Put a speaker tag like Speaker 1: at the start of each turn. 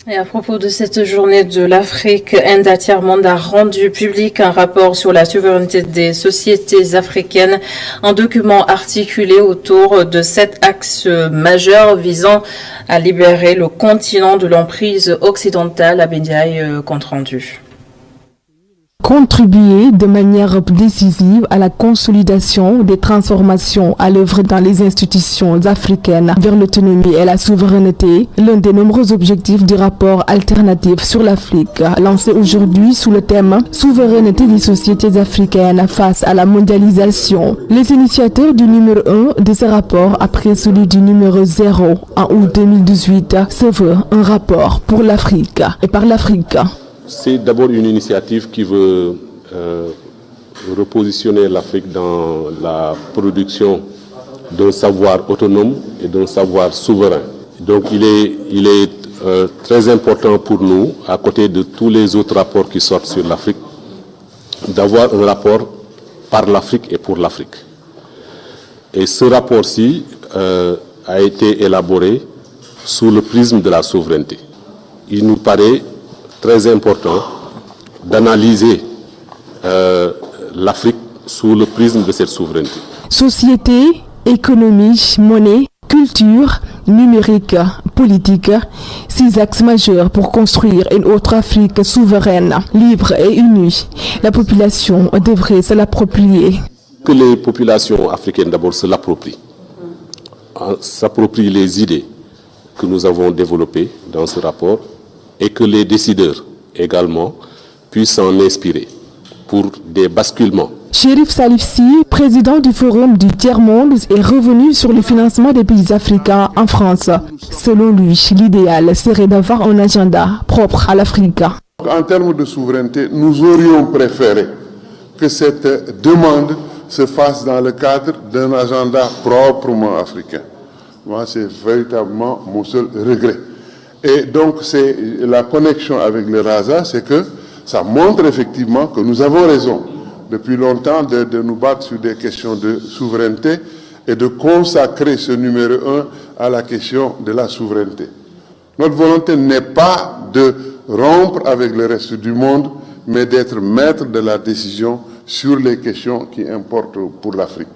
Speaker 1: Et à propos de cette journée de l'Afrique, Enda Tiers-Monde a rendu public un rapport sur la souveraineté des sociétés africaines, un document articulé autour de 7 axes majeurs visant à libérer le continent de l'emprise occidentale. Abediaï, compte rendu.
Speaker 2: Contribuer de manière décisive à la consolidation des transformations à l'œuvre dans les institutions africaines vers l'autonomie et la souveraineté, l'un des nombreux objectifs du rapport alternatif sur l'Afrique, lancé aujourd'hui sous le thème « Souveraineté des sociétés africaines face à la mondialisation ». Les initiateurs du numéro 1 de ce rapport, après celui du numéro 0 en août 2018, se veut un rapport pour l'Afrique et par l'Afrique.
Speaker 3: C'est d'abord une initiative qui veut repositionner l'Afrique dans la production d'un savoir autonome et d'un savoir souverain. Donc il est très important pour nous, à côté de tous les autres rapports qui sortent sur l'Afrique, d'avoir un rapport par l'Afrique et pour l'Afrique. Et ce rapport-ci a été élaboré sous le prisme de la souveraineté. Il nous paraît très important d'analyser l'Afrique sous le prisme de cette souveraineté.
Speaker 2: Société, économie, monnaie, culture, numérique, politique, 6 axes majeurs pour construire une autre Afrique souveraine, libre et unie. La population devrait se l'approprier.
Speaker 3: Que les populations africaines d'abord se l'approprient, s'approprient les idées que nous avons développées dans ce rapport, et que les décideurs également puissent s'en inspirer pour des basculements.
Speaker 2: Chérif Salif Sy, président du Forum du Tiers-Monde, est revenu sur le financement des pays africains en France. Selon lui, l'idéal serait d'avoir un agenda propre à l'Afrique.
Speaker 4: En termes de souveraineté, nous aurions préféré que cette demande se fasse dans le cadre d'un agenda proprement africain. Moi, c'est véritablement mon seul regret. Et donc, c'est la connexion avec le RASA, c'est que ça montre effectivement que nous avons raison depuis longtemps de nous battre sur des questions de souveraineté et de consacrer ce numéro 1 à la question de la souveraineté. Notre volonté n'est pas de rompre avec le reste du monde, mais d'être maître de la décision sur les questions qui importent pour l'Afrique.